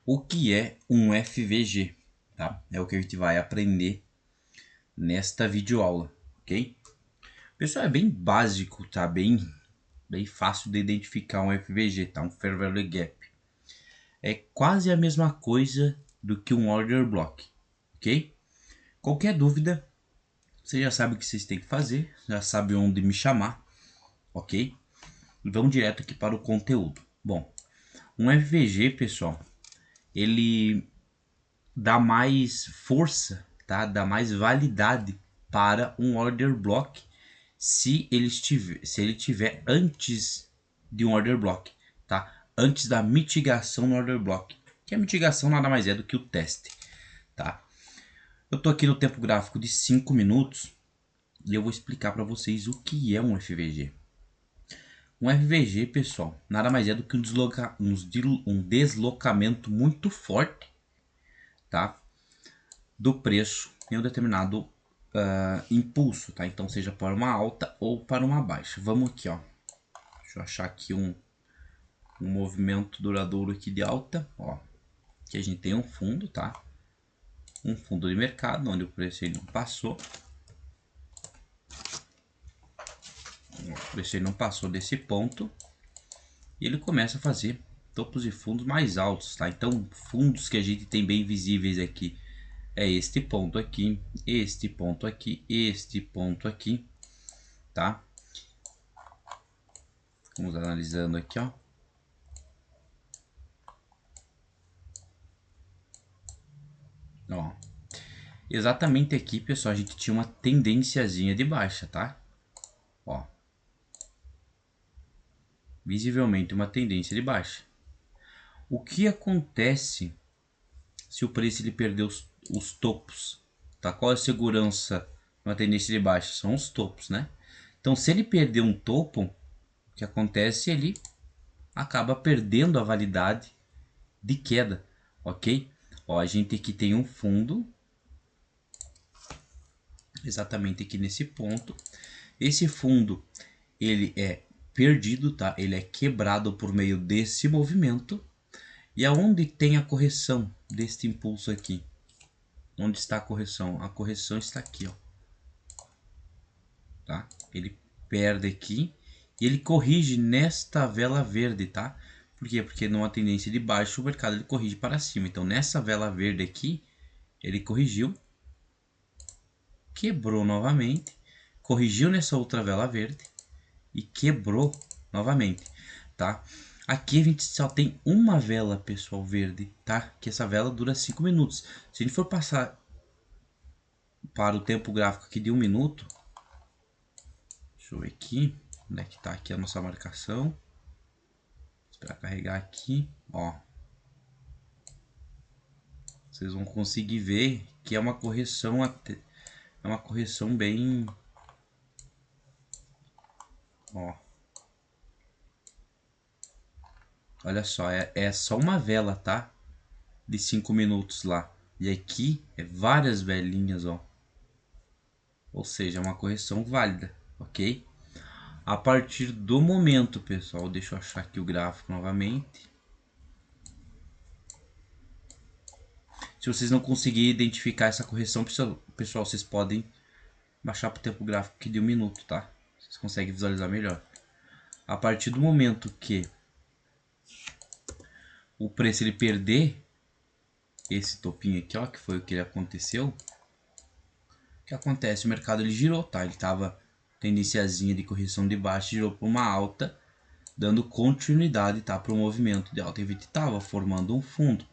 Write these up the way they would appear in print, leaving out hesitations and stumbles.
O que é um FVG, tá? É o que a gente vai aprender nesta videoaula, ok? Pessoal, é bem básico, tá? Bem fácil de identificar um FVG, tá? Um Fair Value Gap. É quase a mesma coisa do que um Order Block, ok? Qualquer dúvida, você já sabe o que vocês têm que fazer, já sabe onde me chamar, ok? E vamos direto aqui para o conteúdo. Bom, um FVG, pessoal, ele dá mais força, tá? Dá mais validade para um order block se ele tiver antes de um order block, tá? Antes da mitigação no order block, que a mitigação nada mais é do que o teste, tá? Eu tô aqui no tempo gráfico de 5 minutos e eu vou explicar para vocês o que é um FVG. Um FVG, pessoal, nada mais é do que um deslocamento muito forte, tá? Do preço em um determinado impulso, tá? Então seja para uma alta ou para uma baixa. Vamos aqui, ó. Deixa eu achar aqui um movimento duradouro aqui de alta, ó. Que a gente tem um fundo, tá? Um fundo de mercado onde o preço ele não passou. O preço ele não passou desse ponto e ele começa a fazer topos e fundos mais altos, tá? Então fundos que a gente tem bem visíveis aqui é este ponto aqui, este ponto aqui, este ponto aqui, tá? Vamos analisando aqui, ó. Ó, exatamente aqui, pessoal, a gente tinha uma tendênciazinha de baixa, tá? Ó, visivelmente uma tendência de baixa. O que acontece se o preço ele perder os topos, tá? Qual é a segurança numa tendência de baixa? São os topos, né? Então, se ele perder um topo, o que acontece? Ele acaba perdendo a validade de queda, ok? Ó, a gente aqui tem um fundo, exatamente aqui nesse ponto. Esse fundo, ele é perdido, tá? Ele é quebrado por meio desse movimento. E aonde tem a correção deste impulso aqui? Onde está a correção? A correção está aqui, ó. Tá? Ele perde aqui e ele corrige nesta vela verde, tá? Por quê? Porque numa tendência de baixo o mercado ele corrige para cima. Então nessa vela verde aqui, ele corrigiu, quebrou novamente, corrigiu nessa outra vela verde e quebrou novamente, tá? Aqui a gente só tem uma vela, pessoal, verde, tá? Que essa vela dura 5 minutos. Se a gente for passar para o tempo gráfico aqui de 1 minuto, deixa eu ver aqui, onde é que tá aqui a nossa marcação? Esperar carregar aqui, ó. Vocês vão conseguir ver que é uma correção bem, ó. Olha só, é só uma vela, tá? De 5 minutos lá. E aqui é várias velinhas, ó. Ou seja, é uma correção válida, ok? A partir do momento, pessoal, deixa eu achar aqui o gráfico novamente. Se vocês não conseguirem identificar essa correção, pessoal, vocês podem baixar para o tempo gráfico aqui de 1 minuto, tá? Vocês conseguem visualizar melhor. A partir do momento que o preço ele perder esse topinho aqui, ó, que foi o que aconteceu. O que acontece? O mercado ele girou, tá? Ele tava tendenciazinha de correção de baixa, girou para uma alta, dando continuidade, tá, para o movimento de alta. A gente tava formando um fundo.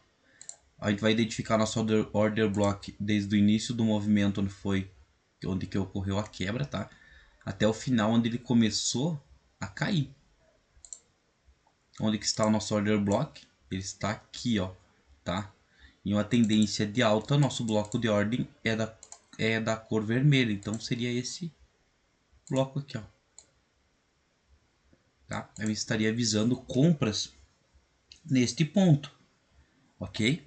A gente vai identificar nosso order block desde o início do movimento, onde que ocorreu a quebra, tá? Até o final, onde ele começou a cair. Onde que está o nosso order block? Ele está aqui, ó, tá? Em uma tendência de alta, nosso bloco de ordem é da cor vermelha, então seria esse bloco aqui, ó. Tá? Eu estaria visando compras neste ponto, ok?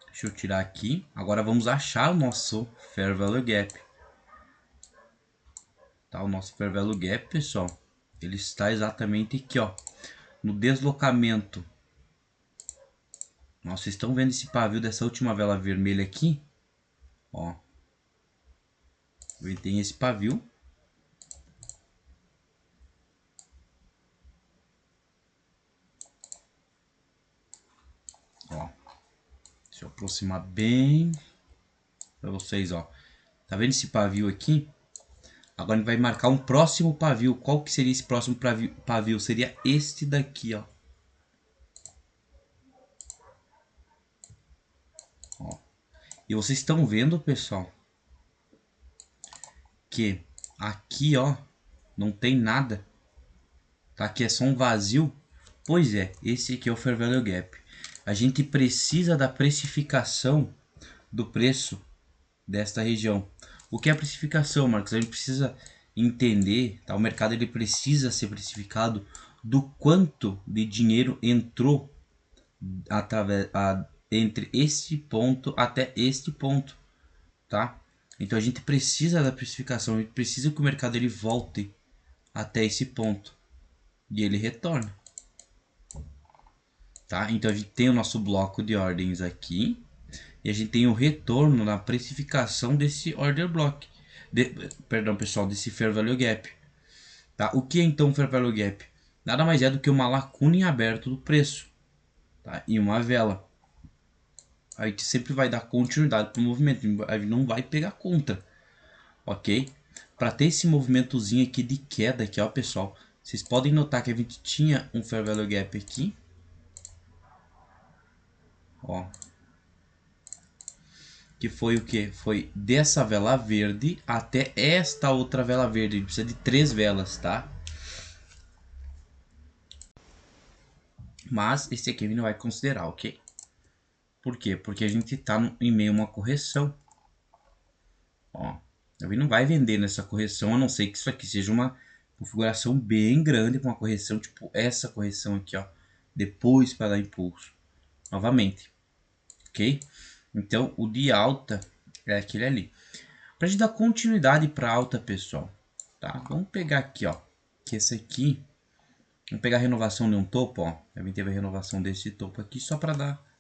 Deixa eu tirar aqui. Agora vamos achar o nosso Fair Value Gap. Tá? O nosso Fair Value Gap, pessoal, ele está exatamente aqui, ó, no deslocamento Ó, vocês estão vendo esse pavio dessa última vela vermelha aqui? Ó. Tem esse pavio. Ó. Deixa eu aproximar bem para vocês, ó. Tá vendo esse pavio aqui? Agora a gente vai marcar um próximo pavio. Qual que seria esse próximo pavio? Seria este daqui, ó. Ó. E vocês estão vendo, pessoal, que aqui, ó, não tem nada. Tá? Aqui é só um vazio. Pois é, esse aqui é o Fair Value Gap. A gente precisa da precificação do preço desta região. O que é a precificação, Marcos? A gente precisa entender, tá? O mercado ele precisa ser precificado do quanto de dinheiro entrou entre este ponto até este ponto, tá? Então a gente precisa da precificação, a gente precisa que o mercado ele volte até esse ponto e ele retorna, tá? Então a gente tem o nosso bloco de ordens aqui e a gente tem o retorno na precificação desse order block, perdão pessoal, desse Fair Value Gap, tá? O que é então Fair Value Gap? Nada mais é do que uma lacuna em aberto do preço, tá? E uma vela. A gente sempre vai dar continuidade para o movimento, a gente não vai pegar contra, ok? Para ter esse movimentozinho aqui de queda aqui, ó pessoal, vocês podem notar que a gente tinha um Fair Value Gap aqui, ó, que foi o que? Foi dessa vela verde até esta outra vela verde, a gente precisa de 3 velas, tá? Mas esse aqui a gente não vai considerar, ok? Por quê? Porque a gente está em meio a uma correção. Ó, a gente não vai vender nessa correção, a não ser que isso aqui seja uma configuração bem grande, com uma correção tipo essa correção aqui, ó. Depois para dar impulso. Novamente, ok? Então, o de alta é aquele ali. Para a gente dar continuidade para alta, pessoal, tá? Vamos pegar aqui, ó. Que esse aqui, vamos pegar a renovação de um topo, ó. A gente teve a renovação desse topo aqui, só para dar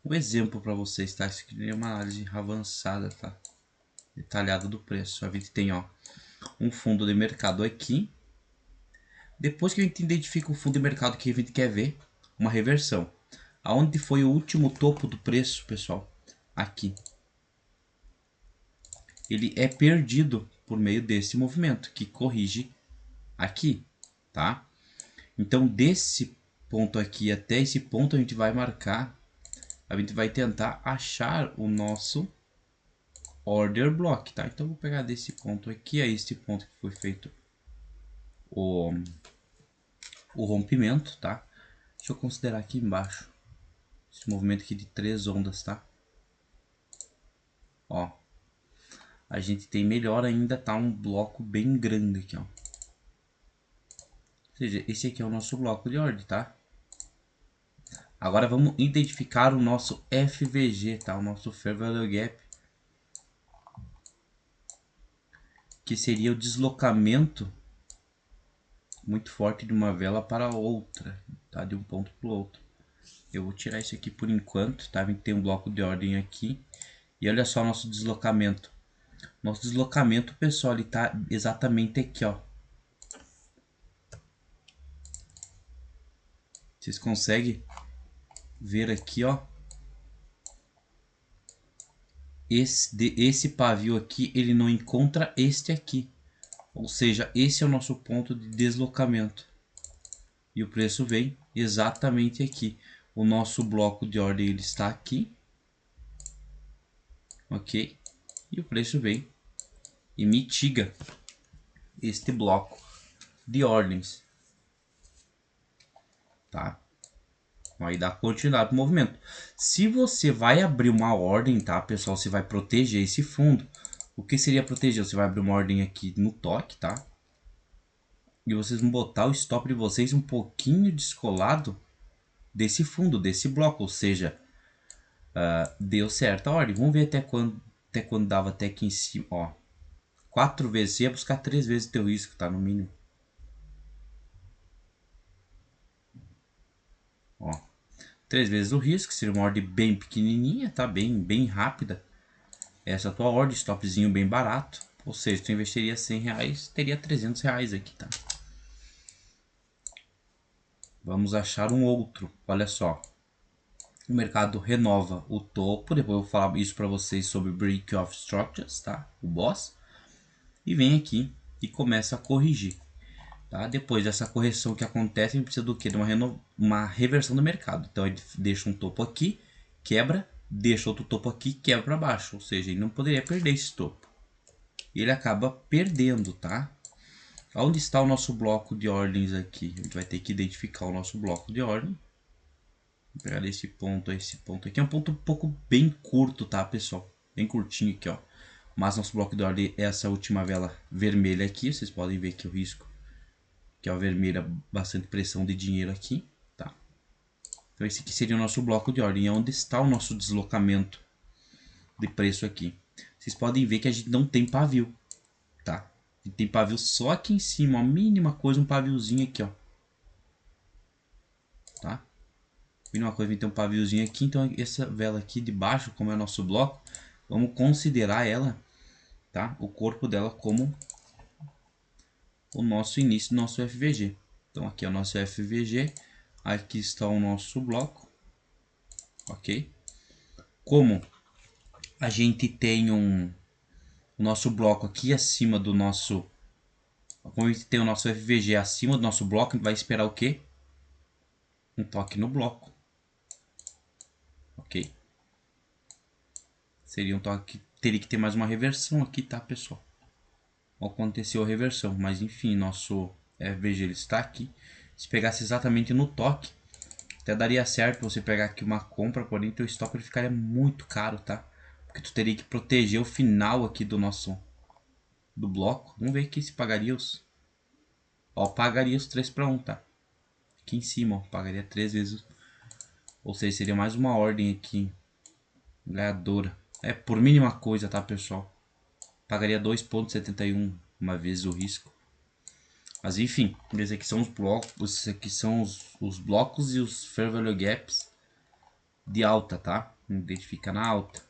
um exemplo para vocês, tá? Isso aqui é uma análise avançada, tá? Detalhada do preço. A gente tem, ó, um fundo de mercado aqui. Depois que a gente identifica o fundo de mercado que a gente quer ver, uma reversão. Aonde foi o último topo do preço, pessoal? Aqui. Ele é perdido por meio desse movimento que corrige aqui, tá? Então, desse ponto aqui até esse ponto a gente vai marcar, a gente vai tentar achar o nosso order block, tá? Então, vou pegar desse ponto aqui a este ponto que foi feito o rompimento, tá? Deixa eu considerar aqui embaixo esse movimento aqui de 3 ondas, tá? Ó, a gente tem melhor ainda, tá? Um bloco bem grande aqui, ó. Ou seja, esse aqui é o nosso bloco de ordem, tá? Agora vamos identificar o nosso FVG, tá? O nosso Fair Value Gap, que seria o deslocamento muito forte de uma vela para outra, tá? De um ponto para o outro. Eu vou tirar isso aqui por enquanto, tá? A gente tem um bloco de ordem aqui. E olha só nosso deslocamento. Nosso deslocamento, pessoal, ele tá exatamente aqui, ó. Vocês conseguem ver aqui, ó. Esse pavio aqui, ele não encontra este aqui. Ou seja, esse é o nosso ponto de deslocamento. E o preço vem exatamente aqui. O nosso bloco de ordem ele está aqui. Ok? E o preço vem e mitiga este bloco de ordens. Tá? Aí dá continuidade pro movimento. Se você vai abrir uma ordem, tá, pessoal? Você vai proteger esse fundo. O que seria proteger? Você vai abrir uma ordem aqui no toque, tá? E vocês vão botar o stop de vocês um pouquinho descolado desse fundo, desse bloco. Ou seja, deu certo a ordem. Vamos ver até quando dava até aqui em cima, ó. 4 vezes. Você ia buscar 3 vezes o teu risco, tá? No mínimo. Ó. 3 vezes o risco, seria uma ordem bem pequenininha, tá? Bem rápida. Essa é a tua ordem, stopzinho bem barato. Ou seja, tu investiria R$100, teria R$300 aqui, tá? Vamos achar um outro, olha só. O mercado renova o topo, depois eu vou falar isso para vocês sobre Break of Structures, tá? O boss. E vem aqui e começa a corrigir. Tá? Depois dessa correção que acontece, a gente precisa do que? De uma reversão do mercado. Então ele deixa um topo aqui, quebra, deixa outro topo aqui, quebra para baixo. Ou seja, ele não poderia perder esse topo. Ele acaba perdendo, tá? Onde está o nosso bloco de ordens aqui? A gente vai ter que identificar o nosso bloco de ordem. Vou pegar desse ponto a esse ponto aqui. É um ponto um pouco bem curto, tá, pessoal? Bem curtinho aqui, ó. Mas nosso bloco de ordem é essa última vela vermelha aqui. Vocês podem ver que o risco, que é a vermelha, bastante pressão de dinheiro aqui, tá? Então esse aqui seria o nosso bloco de ordem, é onde está o nosso deslocamento de preço aqui. Vocês podem ver que a gente não tem pavio, tá? A gente tem pavio só aqui em cima, a mínima coisa, um paviozinho aqui, ó. Tá? Mínima coisa, a gente tem um paviozinho aqui, então essa vela aqui de baixo, como é o nosso bloco, vamos considerar ela, tá? O corpo dela como o nosso início do nosso FVG. Então aqui é o nosso FVG, aqui está o nosso bloco, ok? Como a gente tem o nosso bloco aqui acima do nosso, como a gente tem o nosso FVG acima do nosso bloco, a gente vai esperar o quê? Um toque no bloco, ok? Seria um toque, teria que ter mais uma reversão aqui, tá, pessoal? Aconteceu a reversão, mas enfim, nosso FVG ele está aqui. Se pegasse exatamente no toque, até daria certo você pegar aqui uma compra, porém teu stop ele ficaria muito caro, tá? Porque tu teria que proteger o final aqui do nosso bloco. Vamos ver aqui se pagaria os, ó, pagaria os 3 para 1, tá? Aqui em cima, ó, pagaria 3 vezes, ou seja, seria mais uma ordem aqui ganhadora. É por mínima coisa, tá, pessoal? Pagaria 2,71 uma vez o risco. Mas enfim, esses aqui são os blocos, esses aqui são os blocos e os fair value gaps de alta, tá? Identifica na alta.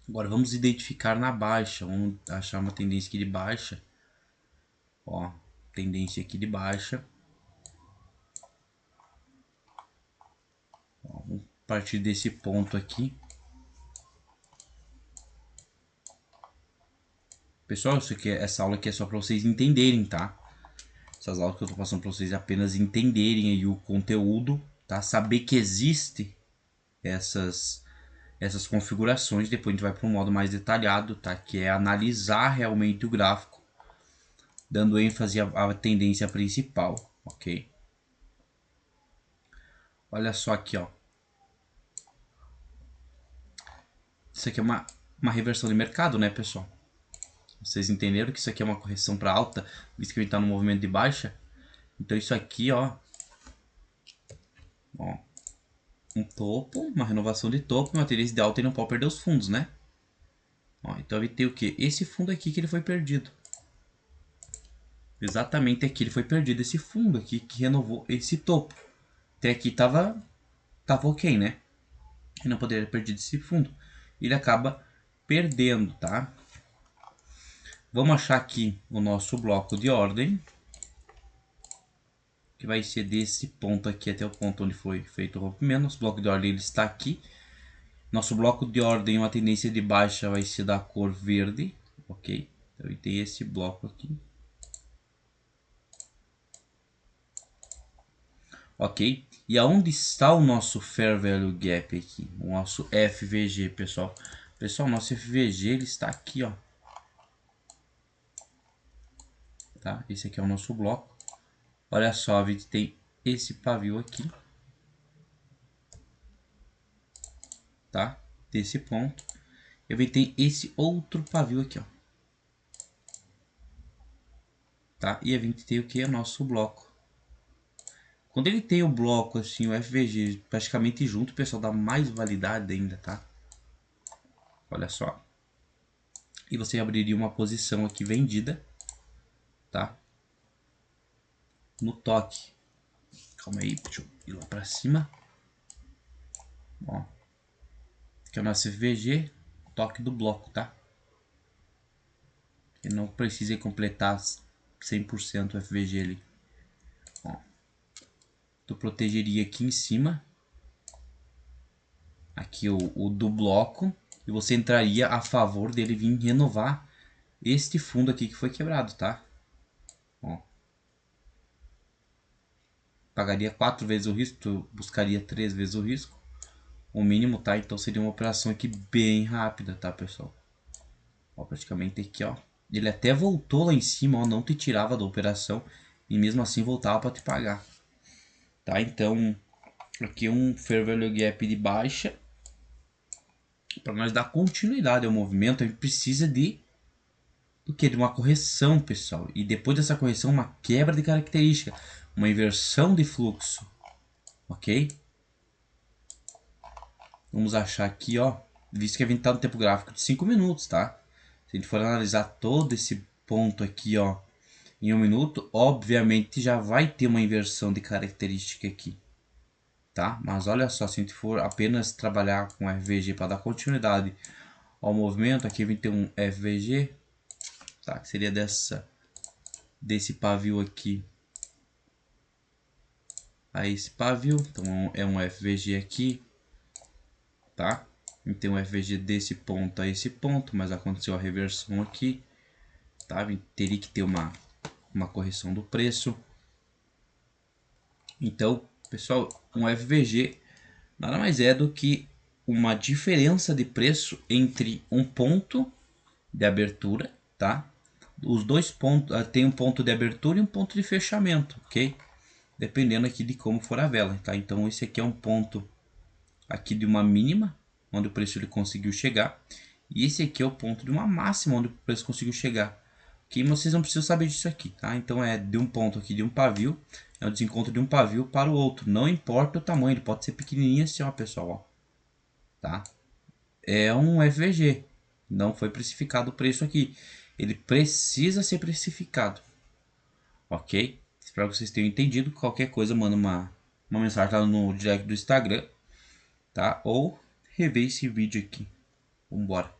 Agora vamos identificar na baixa, vamos achar uma tendência aqui de baixa. Ó, tendência aqui de baixa. Ó, vamos partir desse ponto aqui. Pessoal, isso aqui, essa aula aqui é só para vocês entenderem, tá? Essas aulas que eu tô passando para vocês apenas entenderem aí o conteúdo, tá? Saber que existe essas configurações. Depois a gente vai para um modo mais detalhado, tá? Que é analisar realmente o gráfico, dando ênfase à tendência principal, ok? Olha só aqui, ó. Isso aqui é uma reversão de mercado, né, pessoal? Vocês entenderam que isso aqui é uma correção para alta, visto que a gente está no movimento de baixa? Então isso aqui, ó, um topo, uma renovação de topo, uma tendência de alta e não pode perder os fundos, né? Ó, então ele tem o que? Esse fundo aqui que ele foi perdido. Exatamente aqui ele foi perdido, esse fundo aqui que renovou esse topo. Até aqui tava ok, né? E não poderia ter perdido esse fundo. Ele acaba perdendo, tá? Vamos achar aqui o nosso bloco de ordem, que vai ser desse ponto aqui até o ponto onde foi feito o rompimento. Nosso bloco de ordem ele está aqui. Nosso bloco de ordem, uma tendência de baixa, vai ser da cor verde, ok? Então ele tem esse bloco aqui. Ok? E aonde está o nosso Fair Value Gap aqui? O nosso FVG, pessoal. Pessoal, nosso FVG ele está aqui, ó. Tá? Esse aqui é o nosso bloco. Olha só, a gente tem esse pavio aqui. Tá? Desse ponto. E a gente tem esse outro pavio aqui, ó. Tá? E a gente tem o que? O nosso bloco. Quando ele tem o bloco assim, o FVG praticamente junto, o pessoal dá mais validade ainda, tá? Olha só. E você abriria uma posição aqui vendida, tá? No toque. Calma aí, deixa eu ir lá pra cima. Ó, aqui é o nosso FVG, toque do bloco, tá? Eu não precisa completar 100% o FVG ali. Ó, tu protegeria aqui em cima, aqui o do bloco, e você entraria a favor dele vir renovar este fundo aqui que foi quebrado, tá? Ó, pagaria 4 vezes o risco, tu buscaria 3 vezes o risco, o mínimo, tá? Então seria uma operação aqui bem rápida, tá, pessoal? Ó, praticamente aqui, ó, ele até voltou lá em cima, ó, não te tirava da operação e mesmo assim voltava para te pagar, tá? Então aqui um fair value gap de baixa. Para nós dar continuidade ao movimento, a gente precisa de do que? De uma correção, pessoal. E depois dessa correção, uma quebra de característica, uma inversão de fluxo, ok? Vamos achar aqui, ó, visto que a gente está no tempo gráfico de 5 minutos, tá? Se a gente for analisar todo esse ponto aqui, ó, em 1 minuto, obviamente já vai ter uma inversão de característica aqui, tá? Mas olha só, se a gente for apenas trabalhar com FVG para dar continuidade ao movimento, aqui a gente tem um FVG, tá? Que seria desse pavio aqui a esse pavio, então é um FVG aqui, tá? Tem um FVG desse ponto a esse ponto, mas aconteceu a reversão aqui, tá? Teria que ter uma correção do preço. Então, pessoal, um FVG nada mais é do que uma diferença de preço entre um ponto de abertura, tá? Os dois pontos, tem um ponto de abertura e um ponto de fechamento, ok? Dependendo aqui de como for a vela, tá? Então esse aqui é um ponto aqui de uma mínima, onde o preço ele conseguiu chegar, e esse aqui é o ponto de uma máxima, onde o preço conseguiu chegar. Que vocês não precisam saber disso aqui, tá? Então é de um ponto aqui de um pavio, é o desencontro de um pavio para o outro, não importa o tamanho, ele pode ser pequenininho assim, ó, pessoal, ó, tá? É um FVG, não foi precificado o preço aqui, ele precisa ser precificado, ok? Espero que vocês tenham entendido. Qualquer coisa, manda uma mensagem lá no direct do Instagram, tá? Ou rever esse vídeo aqui. Vambora.